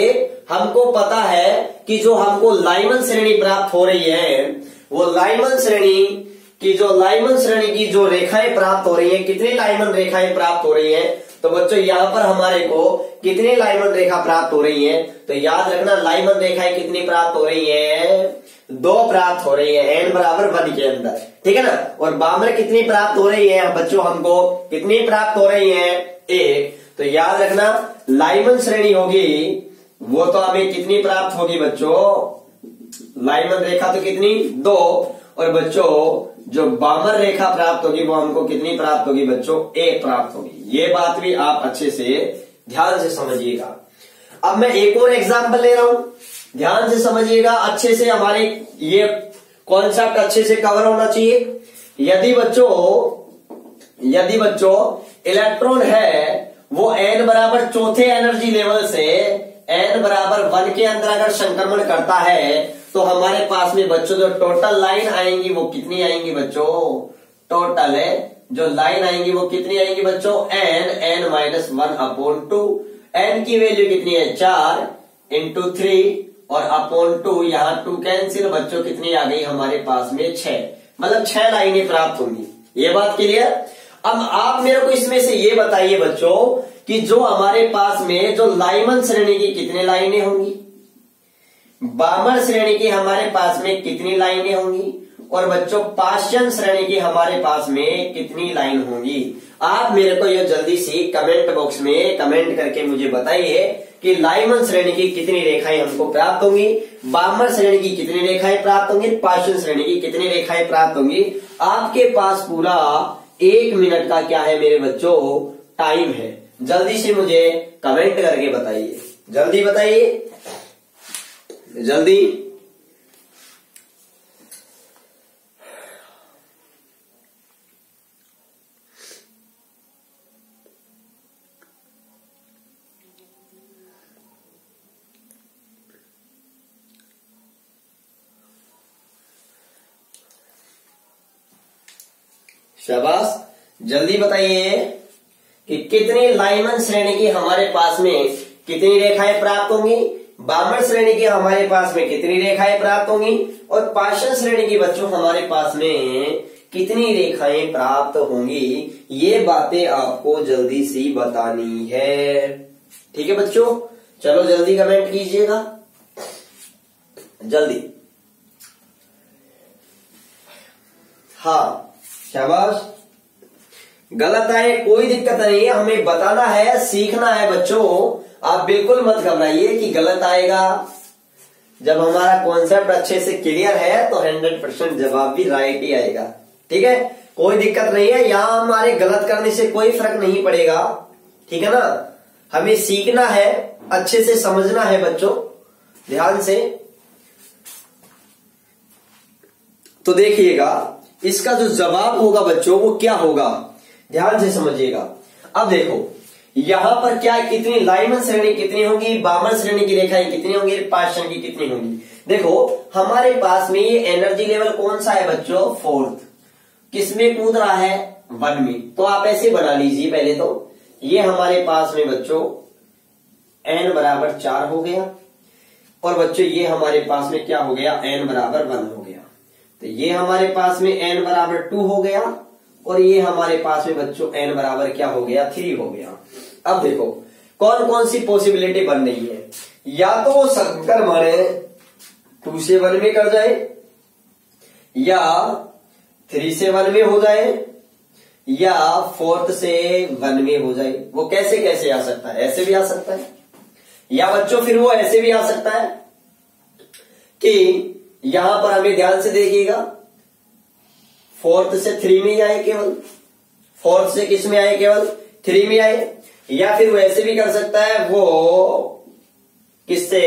हमको पता है कि जो हमको लाइमन श्रेणी प्राप्त हो रही है, वो लाइमन श्रेणी की जो रेखाएं प्राप्त हो रही है, कितनी लाइमन रेखाएं प्राप्त हो रही है, तो बच्चों यहां पर हमारे को कितनी लाइमन रेखा प्राप्त हो रही है, तो याद रखना लाइमन रेखाएं कितनी प्राप्त हो रही है, 2 प्राप्त हो रही है n बराबर 1 के अंदर, ठीक है ना। और बामर कितनी प्राप्त हो रही है बच्चों, हमको कितनी प्राप्त हो रही है, 1। तो याद रखना लाइमन श्रेणी होगी वो तो हमें कितनी प्राप्त होगी बच्चों, लाइमन रेखा तो कितनी, 2, और बच्चों जो बामर रेखा प्राप्त होगी वो हमको कितनी प्राप्त होगी बच्चों, 1 प्राप्त होगी। ये बात भी आप अच्छे से ध्यान से समझिएगा। अब मैं एक और एग्जांपल ले रहा हूं, ध्यान से समझिएगा, अच्छे से हमारे ये कॉन्सेप्ट अच्छे से कवर होना चाहिए। यदि बच्चों इलेक्ट्रॉन है वो n बराबर चौथे एनर्जी लेवल से n बराबर 1 के अंदर अगर संक्रमण करता है, तो हमारे पास में बच्चों जो टोटल लाइन आएंगी वो कितनी आएंगी बच्चों, टोटल है जो लाइन आएंगी वो कितनी आएंगी बच्चों, n माइनस 1/2। n की वैल्यू कितनी है, 4 × 3 और अपॉन 2, यहां 2 कैंसिल, बच्चों कितनी आ गई हमारे पास में, 6, मतलब 6 लाइनें प्राप्त होंगी। ये बात क्लियर। अब आप मेरे को इसमें से ये बताइए बच्चों कि जो हमारे पास में जो लाइमन श्रेणी की कितनी लाइनें होंगी, बामर श्रेणी की हमारे पास में कितनी लाइनें होंगी, और बच्चों पाश्चन श्रेणी की हमारे पास में कितनी लाइन होंगी। आप मेरे को ये जल्दी से कमेंट बॉक्स में कमेंट करके मुझे बताइए कि लाइमन श्रेणी की कितनी रेखाएं हमको प्राप्त होंगी, बामर श्रेणी की कितनी रेखाएं प्राप्त होंगी, पाश्चन श्रेणी की कितनी रेखाएं प्राप्त होंगी। आपके पास पूरा 1 मिनट का क्या है मेरे बच्चों, टाइम है। जल्दी से मुझे कमेंट करके बताइए, जल्दी बताइए, जल्दी। शाबाश, जल्दी बताइए कि कितनी लाइमन श्रेणी की हमारे पास में कितनी रेखाएं प्राप्त होंगी, बामर श्रेणी की हमारे पास में कितनी रेखाएं प्राप्त होंगी, और पाश्चन श्रेणी की बच्चों हमारे पास में कितनी रेखाएं प्राप्त होंगी। ये बातें आपको जल्दी से बतानी है, ठीक है बच्चों। चलो जल्दी कमेंट कीजिएगा, जल्दी। हाँ शाबाश, गलत आए कोई दिक्कत नहीं है, हमें बताना है, सीखना है बच्चों। आप बिल्कुल मत घबराइए कि गलत आएगा। जब हमारा कॉन्सेप्ट अच्छे से क्लियर है तो 100% जवाब भी राइट ही आएगा, ठीक है, कोई दिक्कत नहीं है। यहां हमारे गलत करने से कोई फर्क नहीं पड़ेगा, ठीक है ना। हमें सीखना है, अच्छे से समझना है बच्चों, ध्यान से। तो देखिएगा इसका जो जवाब होगा बच्चों वो क्या होगा, ध्यान से समझिएगा। अब देखो यहां पर क्या, कितनी लाइमन श्रेणी कितनी होगी, बामर श्रेणी की रेखाएं कितनी होंगी, पाश्चन की कितनी होंगी। देखो हमारे पास में ये एनर्जी लेवल कौन सा है बच्चों, 4th, किसमें कूद रहा है, 1 में। तो आप ऐसे बना लीजिए पहले तो, ये हमारे पास में बच्चों n बराबर 4 हो गया, और बच्चों ये हमारे पास में क्या हो गया, n बराबर 1 हो गया। तो ये हमारे पास में n बराबर 2 हो गया, और ये हमारे पास में बच्चों n बराबर क्या हो गया, 3 हो गया। अब देखो कौन कौन सी पॉसिबिलिटी बन रही है, या तो वो संक्रमण 2 से 1 में कर जाए, या 3 से 1 में हो जाए या 4 से 1 में हो जाए। वो कैसे कैसे आ सकता है, ऐसे भी आ सकता है, या बच्चों फिर वो ऐसे भी आ सकता है कि यहां पर हमें ध्यान से देखिएगा 4 से 3 में ही आए, केवल 4 से किस में आए, केवल 3 में आए। या फिर वो ऐसे भी कर सकता है वो किससे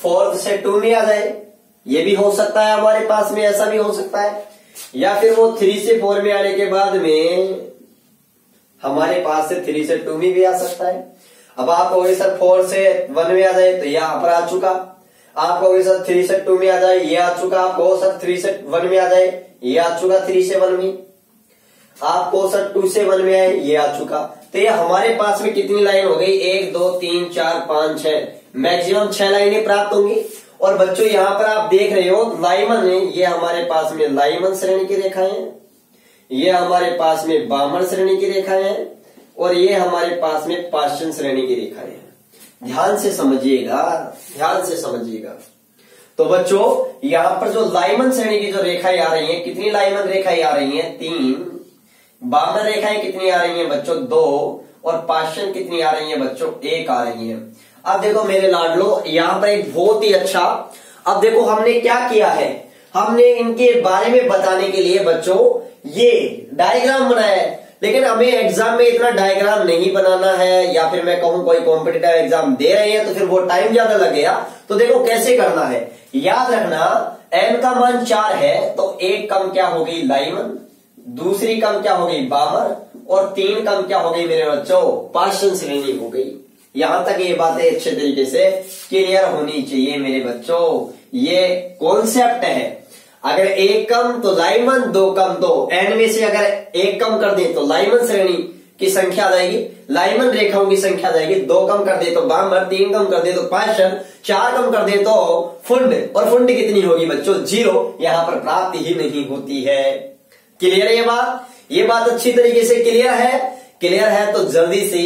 4 से 2 में आ जाए, ये भी हो सकता है हमारे पास में, ऐसा भी हो सकता है। या फिर वो 3 से 4 में आने के बाद में हमारे पास से 3 से 2 में भी आ सकता है। अब आप कहोगे सर 4 से 1 में आ जाए तो यहां पर आ चुका, आप कहोगे सर 3 से 2 में आ जाए, ये आ चुका। आप कहो सर 3 से 1 में आ जाए, ये आ चुका 3 से 1 में। आप कहो सर 2 से 1 में आए, ये आ चुका। तो ये हमारे पास में कितनी लाइन हो गई, 1 2 3 4 5 6, मैक्सिमम 6 लाइनें प्राप्त होंगी। और बच्चों यहां पर आप देख रहे हो लाइमन है, ये हमारे पास में लाइमन श्रेणी की रेखाएं हैं, ये हमारे पास में बामन श्रेणी की रेखाएं हैं, और ये हमारे पास में पार्श्व श्रेणी की रेखाएं हैं। ध्यान से समझिएगा, ध्यान से समझिएगा। तो बच्चों यहां पर जो लाइमन श्रेणी की जो रेखाएं आ रही हैं, कितनी लाइमन रेखाएं आ रही हैं, 3। बामन रेखाएं कितनी आ रही हैं बच्चों, 2। और पार्श्व कितनी आ रही हैं बच्चों, 1 आ रही हैं। अब देखो मेरे लाडलो, यहां पर एक बहुत ही अच्छा, अब देखो हमने क्या किया है, हमने इनके बारे में बताने के लिए बच्चों ये डायग्राम बनाया है। लेकिन हमें एग्जाम में इतना डायग्राम नहीं बनाना है, या फिर मैं कहूं कोई कॉम्पिटिटिव एग्जाम दे रहे हैं तो फिर वो टाइम ज्यादा लगेगा। तो देखो कैसे करना है, याद रखना n का मान 4 है तो 1 कम क्या हो गई लाइमन, दूसरी कम क्या हो गई बामर, और 3 कम क्या हो गई मेरे बच्चों, पार्श्व श्रेणी हो गई। यहां तक ये बातें अच्छे तरीके से क्लियर होनी चाहिए मेरे बच्चों, ये कॉन्सेप्ट है। अगर 1 कम तो लाइमन, 2 कम तो n में से अगर 1 कम कर दे तो लाइमन श्रेणी की संख्या आ जाएगी, लाइमन रेखाओं की संख्या आ जाएगी। 2 कम कर दे तो बामर, 3 कम कर दे तो पार्श्व, 4 कम कर दे तो फुंड, और फुंड कितनी होगी बच्चों, 0। यहां पर प्राप्ति ही नहीं होती है। क्लियर है ये बात, ये बात अच्छी तरीके से क्लियर है। क्लियर है तो जल्दी से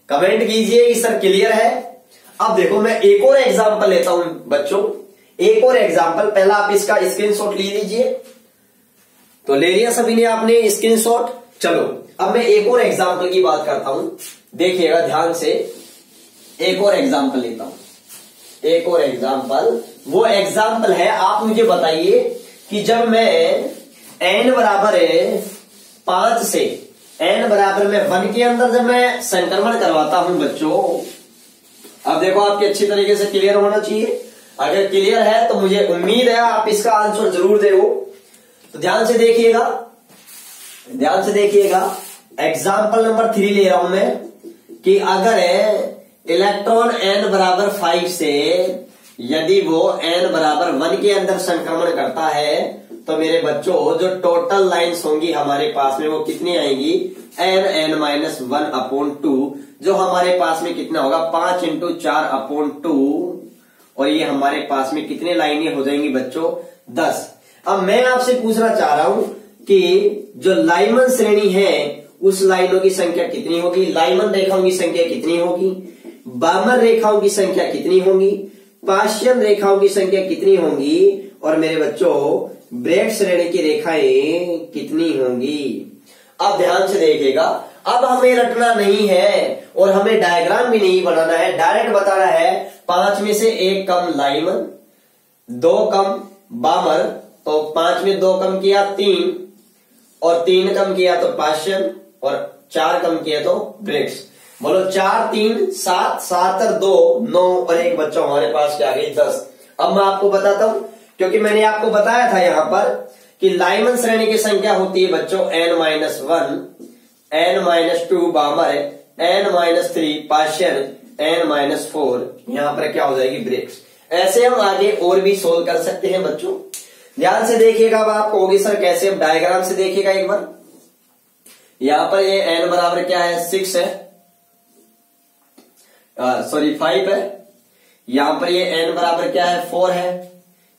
कमेंट कीजिए कि सर क्लियर है। अब देखो मैं एक और एग्जांपल लेता हूं बच्चों, एक और एग्जांपल। पहला आप इसका स्क्रीनशॉट ले लीजिए, तो ले लिया सभी ने आपने स्क्रीनशॉट। चलो अब मैं एक और एग्जांपल की बात करता हूं, देखिएगा ध्यान से। एक और एग्जांपल लेता हूं, एक और एग्जांपल। वो एग्जांपल है, आप मुझे बताइए कि जब मैं n बराबर 5 से n बराबर में 1 के अंदर जब मैं संक्रमण करवाता हूं बच्चों, अब देखो आपके अच्छी तरीके से क्लियर होना चाहिए। अगर क्लियर है तो मुझे उम्मीद है आप इसका आंसर जरूर देगो। तो ध्यान से देखिएगा, ध्यान से देखिएगा। एग्जाम्पल नंबर 3 ले रहा हूं मैं कि अगर इलेक्ट्रॉन n बराबर 5 से यदि वो n बराबर 1 के अंदर संक्रमण करता है तो मेरे बच्चों जो टोटल लाइंस होंगी हमारे पास में वो कितनी आएंगी, n(n-1/2), जो हमारे पास में कितना होगा 5 × 4/2, और ये हमारे पास में कितने लाइनें हो जाएंगी बच्चों, 10। अब मैं आपसे पूछना चाह रहा हूं कि जो लाइमन श्रेणी है उस लाइनों की संख्या कितनी होगी, लाइमन रेखाओं की संख्या कितनी होगी, बामन रेखाओं की संख्या कितनी होगी, पार्श्व रेखाओं की संख्या कितनी होगी, और मेरे बच्चों ब्रैकेट श्रेणी की रेखाएं कितनी होंगी। अब ध्यान से देखिएगा, अब हमें रटना नहीं है और हमें डायग्राम भी नहीं बनाना है, डायरेक्ट बताना है 5 में से 1 कम लाइमन, 2 कम बामर, तो 5 में 2 कम किया 3, और 3 कम किया तो पार्श्व, और 4 कम किया तो ब्रैकेट्स। बोलो 4 3 7, 7 और 2 9, और एक बच्चा हमारे पास क्या आ गई 10। अब मैं आपको बताता हूं, क्योंकि मैंने आपको बताया था यहां पर कि लाइमन श्रेणी की संख्या होती है बच्चों n-1, n-2 बामर, n-3 पार्श्व, n-4 यहां पर क्या हो जाएगी ब्रैकेट्स। ऐसे हम आगे और भी सोल्व कर सकते हैं बच्चों। ध्यान से देखिएगा, अब आप कहोगे सर कैसे, अब डायग्राम से देखिएगा एक बार। यहां पर ये n बराबर क्या है 6 है, सॉरी 5 है। यहां पर ये n बराबर क्या है 4 है,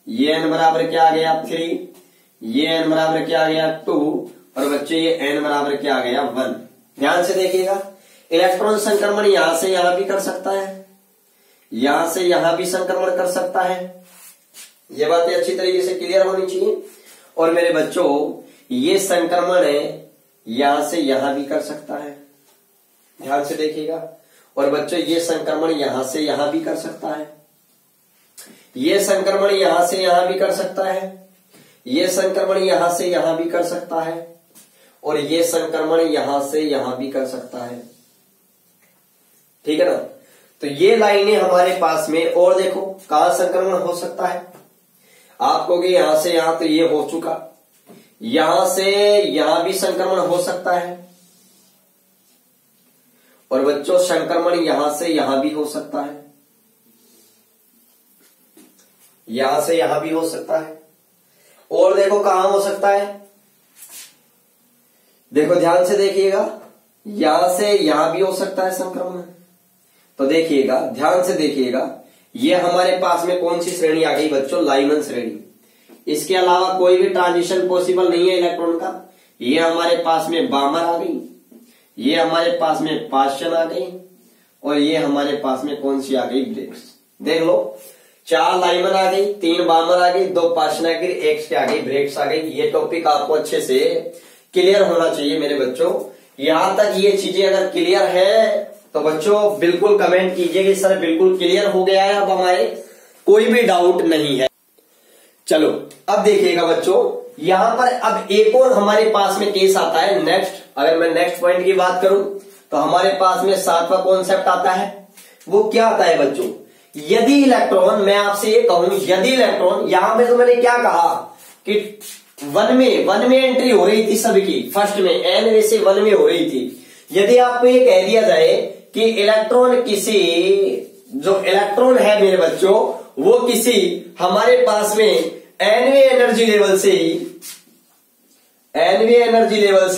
ये n बराबर क्या आ गया 3, ये n बराबर क्या आ गया 2, और बच्चे ये n बराबर क्या आ गया 1। ध्यान से देखिएगा, इलेक्ट्रॉन संक्रमण यहां से यहां भी कर सकता है, यहां से यहां भी संक्रमण कर सकता है। ये बातें अच्छी तरीके से क्लियर होनी चाहिए। और मेरे बच्चों ये संक्रमण यहां से यहां भी कर सकता है, ध्यान से देखिएगा। और बच्चों ये संक्रमण यहां से यहां भी कर सकता है, ये संक्रमण यहां से यहां भी कर सकता है, ये संक्रमण यहां से यहां भी कर सकता है, और ये संक्रमण यहां से यहां भी कर सकता है। ठीक है ना। तो ये लाइनें हमारे पास में, और देखो कहां संक्रमण हो सकता है, आप कहोगे यहां से यहां, तो ये हो चुका, यहां से यहां भी संक्रमण हो सकता है, और बच्चों संक्रमण यहां से यहां भी हो सकता है, यहां से यहां भी हो सकता है। और देखो कहां हो सकता है, देखो ध्यान से देखिएगा, यहां से यहां भी हो सकता है संक्रमण। तो देखिएगा, ध्यान से देखिएगा, ये हमारे पास में कौन सी श्रेणी आ गई बच्चों, लाइमन श्रेणी। इसके अलावा कोई भी ट्रांजिशन पॉसिबल नहीं है इलेक्ट्रॉन का। ये हमारे पास में बामर आ गई, ये हमारे पास में पाश्चन आ गई, और ये हमारे पास में कौन सी आ गई, ब्रेक्स। देख लो, 4 लाइमन आ गई, 3 बामर आ गई, 2 पाश्चन आ गई, 1 क्या आ गई, ब्रेक्स आ गई। ये टॉपिक आपको अच्छे से क्लियर होना चाहिए मेरे बच्चों। यहां तक ये चीजें अगर क्लियर है तो बच्चों बिल्कुल कमेंट कीजिए कि सर बिल्कुल क्लियर हो गया है, अब हमारे कोई भी डाउट नहीं है। चलो अब देखिएगा बच्चों, यहां पर अब एक और हमारे पास में केस आता है नेक्स्ट। अगर मैं नेक्स्ट पॉइंट की बात करूं तो हमारे पास में 7वां कॉन्सेप्ट आता है। वो क्या आता है बच्चों, यदि इलेक्ट्रॉन, मैं आपसे ये कहूं, यदि इलेक्ट्रॉन, यहां पे तो मैंने क्या कहा कि वन में एंट्री हो रही थी सबकी, फर्स्ट में एन में से 1 में हो रही थी। यदि आपको ये कह दिया जाए कि इलेक्ट्रॉन किसी, जो इलेक्ट्रॉन है मेरे बच्चों, वो किसी हमारे पास में एनवे एनर्जी लेवल से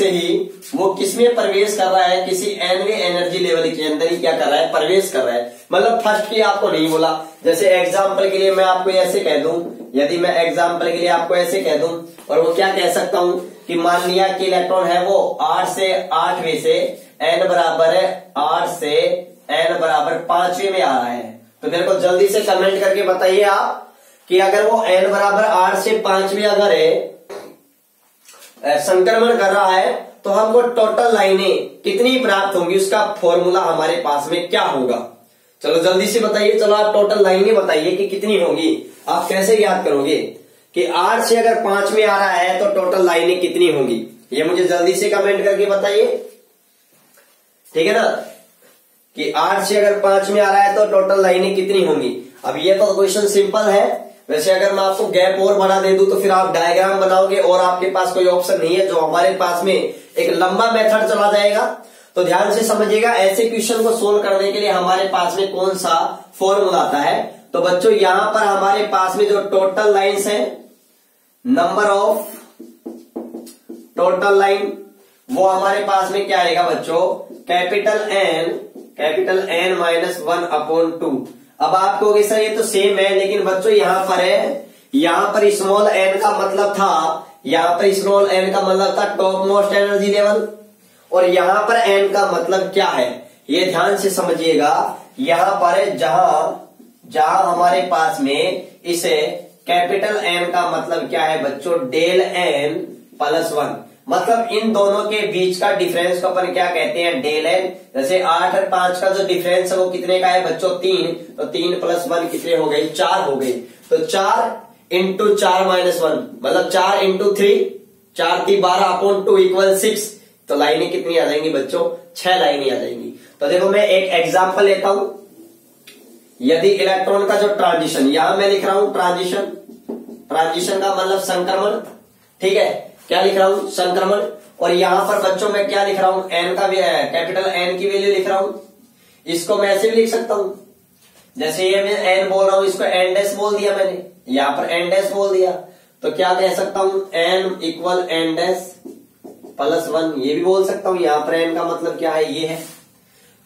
ही वो किसमें प्रवेश कर रहा है, किसी एनवे एनर्जी लेवल के अंदर ही क्या कर रहा है, प्रवेश कर रहा है। मतलब फर्स्ट की आपको नहीं बोला। जैसे एग्जाम्पल के लिए मैं आपको ऐसे कह दूं, यदि मैं एग्जाम्पल के लिए आपको ऐसे कह दूं, और वो क्या कह सकता हूं कि मान लिया कि इलेक्ट्रॉन है वो 8 से 8वें से एन बराबर है 8 से एन बराबर 5वें में आ रहा है। तो मेरे को जल्दी से कमेंट करके बताइए आप कि अगर वो एन बराबर 8 से 5वें अगर संक्रमण कर रहा है तो हमको टोटल लाइनें कितनी प्राप्त होंगी, उसका फॉर्मूला हमारे पास में क्या होगा। चलो जल्दी से बताइए, चलो आप टोटल लाइनें बताइए कि कितनी होंगी। आप कैसे याद करोगे कि 8 से अगर 5 में आ रहा है तो टोटल लाइनें कितनी होंगी, ये मुझे जल्दी से कमेंट करके बताइए। ठीक है ना, कि 8 से अगर 5 में आ रहा है तो टोटल लाइनें कितनी होंगी। अब ये तो क्वेश्चन सिंपल है। वैसे अगर मैं आपको गैप और बढ़ा दे दूं तो फिर आप डायग्राम बनाओगे और आपके पास कोई ऑप्शन नहीं है, जो हमारे पास में एक लंबा मेथड चला जाएगा। तो ध्यान से समझिएगा, ऐसे क्वेश्चन को सोल्व करने के लिए हमारे पास में कौन सा फॉर्मूला आता है। तो बच्चों यहां पर हमारे पास में जो टोटल लाइन्स है, नंबर ऑफ टोटल लाइन, वो हमारे पास में क्या आएगा बच्चों, कैपिटल एन माइनस 1/2। अब आप कहोगे सर ये तो सेम है, लेकिन बच्चों यहां पर है, यहां पर स्मॉल एन का मतलब था, यहां पर स्मॉल एन का मतलब था टॉप मोस्ट एनर्जी लेवल, और यहां पर एन का मतलब क्या है, ये ध्यान से समझिएगा। यहां पर जहां हमारे पास में इसे कैपिटल एन का मतलब क्या है बच्चों, डेल एन प्लस 1, मतलब इन दोनों के बीच का डिफरेंस को अपन क्या कहते हैं, डेल एन। जैसे 8 और 5 का जो डिफरेंस है वो कितने का है बच्चों, 3, तो 3 + 1 कितने हो गई, 4 हो गई। तो 4 × 4 - 1 मतलब 4 × 3, 4 × 12/2 = 6। तो लाइनें कितनी आ जाएंगी बच्चों, 6 लाइनें आ जाएंगी। तो देखो मैं एक एग्जाम्पल लेता हूं। यदि इलेक्ट्रॉन का जो ट्रांजिशन, यहां मैं लिख रहा हूं ट्रांजिशन का मतलब संक्रमण, ठीक है, क्या लिख रहा हूं, संक्रमण। और यहां पर बच्चों मैं क्या लिख रहा हूं, एन का कैपिटल एन की वैल्यू लिख रहा हूं। इसको मैं ऐसे भी लिख सकता हूं, जैसे ये मैं एन बोल रहा हूं, इसको एन डैश बोल दिया मैंने, यहां पर एन डैश बोल दिया, तो क्या कह सकता हूं, एन = एन डैश प्लस 1, ये भी बोल सकता हूं। यहां पर एन का मतलब क्या है, ये है।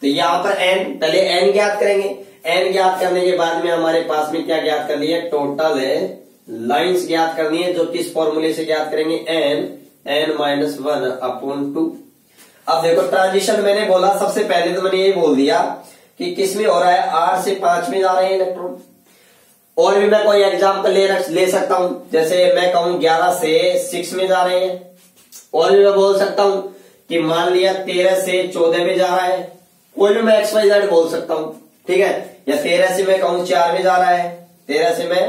तो यहां पर एन, पहले एन ज्ञात करेंगे, एन ज्ञात करने के बाद में हमारे पास में क्या ज्ञात करनी है, टोटल लाइन्स ज्ञात करनी है, जो किस फॉर्मूले से ज्ञात करेंगे, n - 1/2। अब देखो ट्रांजिशन मैंने बोला, सबसे पहले तो मैंने ये बोल दिया कि किस में हो रहा है, 8 से 5 में जा रहे हैं इलेक्ट्रॉन। और भी मैं कोई एग्जाम्पल ले सकता हूं, जैसे मैं कहूं 11 से 6 में जा रहे हैं। और भी मैं बोल सकता हूं कि मान लिया 13 से 14 में जा रहा है। कोई भी मैं XYZ बोल सकता हूं, ठीक है। या 13 से मैं कहूं 4 में जा रहा है, 13 से मैं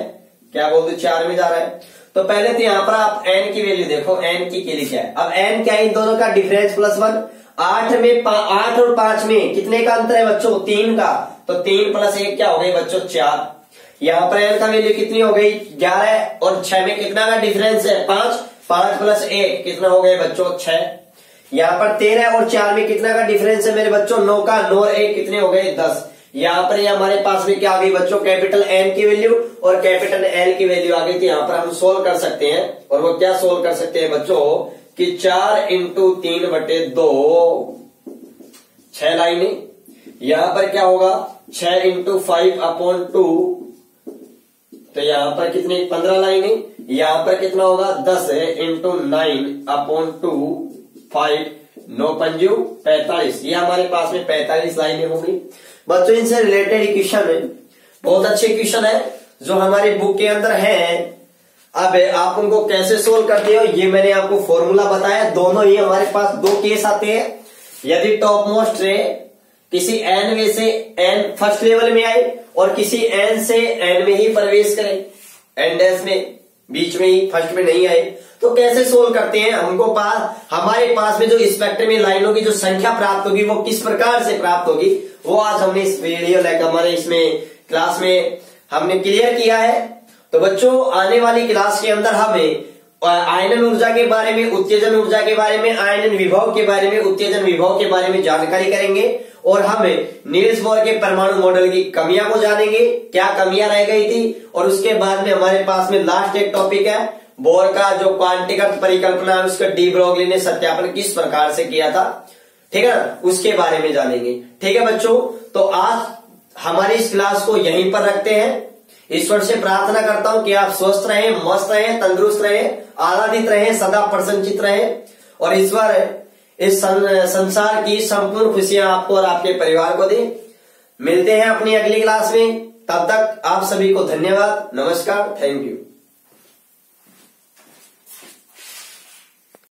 क्या बोल दूं 4 में जा रहा है। तो पहले तो यहां पर आप n की वैल्यू देखो, n की वैल्यू क्या है। अब n क्या है, इन दोनों का डिफरेंस +1। 8 और 5 में कितने का अंतर है बच्चों, 3 का। तो 3 + 1 क्या हो गई बच्चों 4। यहाँ पर n का वैल्यू कितनी हो गई 11 और 6 में कितना का डिफरेंस है 5। 5 + 1 कितना हो गए बच्चों 6। यहाँ पर 13 और 4 में कितना का डिफरेंस है मेरे बच्चों 9 का। 9 और 1 कितने हो गए 10। यहाँ पर हमारे पास में क्या आ गई बच्चों, कैपिटल N की वैल्यू और कैपिटल L की वैल्यू आ गई थी। यहाँ पर हम सोल्व कर सकते हैं, और वो क्या सोल्व कर सकते हैं बच्चों कि 4 × 3/2 6 लाइनें। यहाँ पर क्या होगा 6 × 5/2, तो यहाँ पर कितनी 15 लाइनें। यहाँ पर कितना होगा 10 × 9/2 5 9 पंजू 45। ये हमारे पास में 45 लाइनें होंगी बच्चों। इनसे रिलेटेड इक्वेशन है, बहुत अच्छे इक्वेशन है जो हमारी बुक के अंदर है। अब आप उनको कैसे सोल्व करते हो ये मैंने आपको फॉर्मूला बताया। दोनों ही हमारे पास 2 केस आते हैं। यदि टॉप मोस्ट रे किसी n में से n फर्स्ट लेवल में आए और किसी n से n में ही प्रवेश करें, n डैश में बीच में ही फर्स्ट में नहीं आए, तो कैसे सोल्व करते हैं। हमारे पास में जो स्पेक्ट्रम में लाइनों की जो संख्या प्राप्त होगी वो किस प्रकार से प्राप्त होगी, वो आज हमने इस वीडियो हमारे इसमें क्लास में हमने क्लियर किया है। तो बच्चों आने वाली क्लास के अंदर हमें आयनन ऊर्जा के बारे में, उत्तेजन ऊर्जा के बारे में, आयनन विभव के बारे में, उत्तेजन विभव के बारे में जानकारी करेंगे। और हमें नील्स बोर के परमाणु मॉडल की कमियां को जानेंगे, क्या कमियां रह गई थी। और उसके बाद में हमारे पास में लास्ट एक टॉपिक है बोर का जो क्वांटिकल परिकल्पना है, उसका डी ब्रोगली ने सत्यापन किस प्रकार से किया था, ठीक है ना, उसके बारे में जानेंगे। ठीक है बच्चों, तो आज हमारी इस क्लास को यहीं पर रखते हैं। ईश्वर से प्रार्थना करता हूं कि आप स्वस्थ रहें, मस्त रहें, तंदुरुस्त रहें, आनंदित रहें, सदा प्रसन्नचित रहें, और ईश्वर इस संसार की संपूर्ण खुशियां आपको और आपके परिवार को दे। मिलते हैं अपनी अगली क्लास में, तब तक आप सभी को धन्यवाद, नमस्कार, थैंक यू।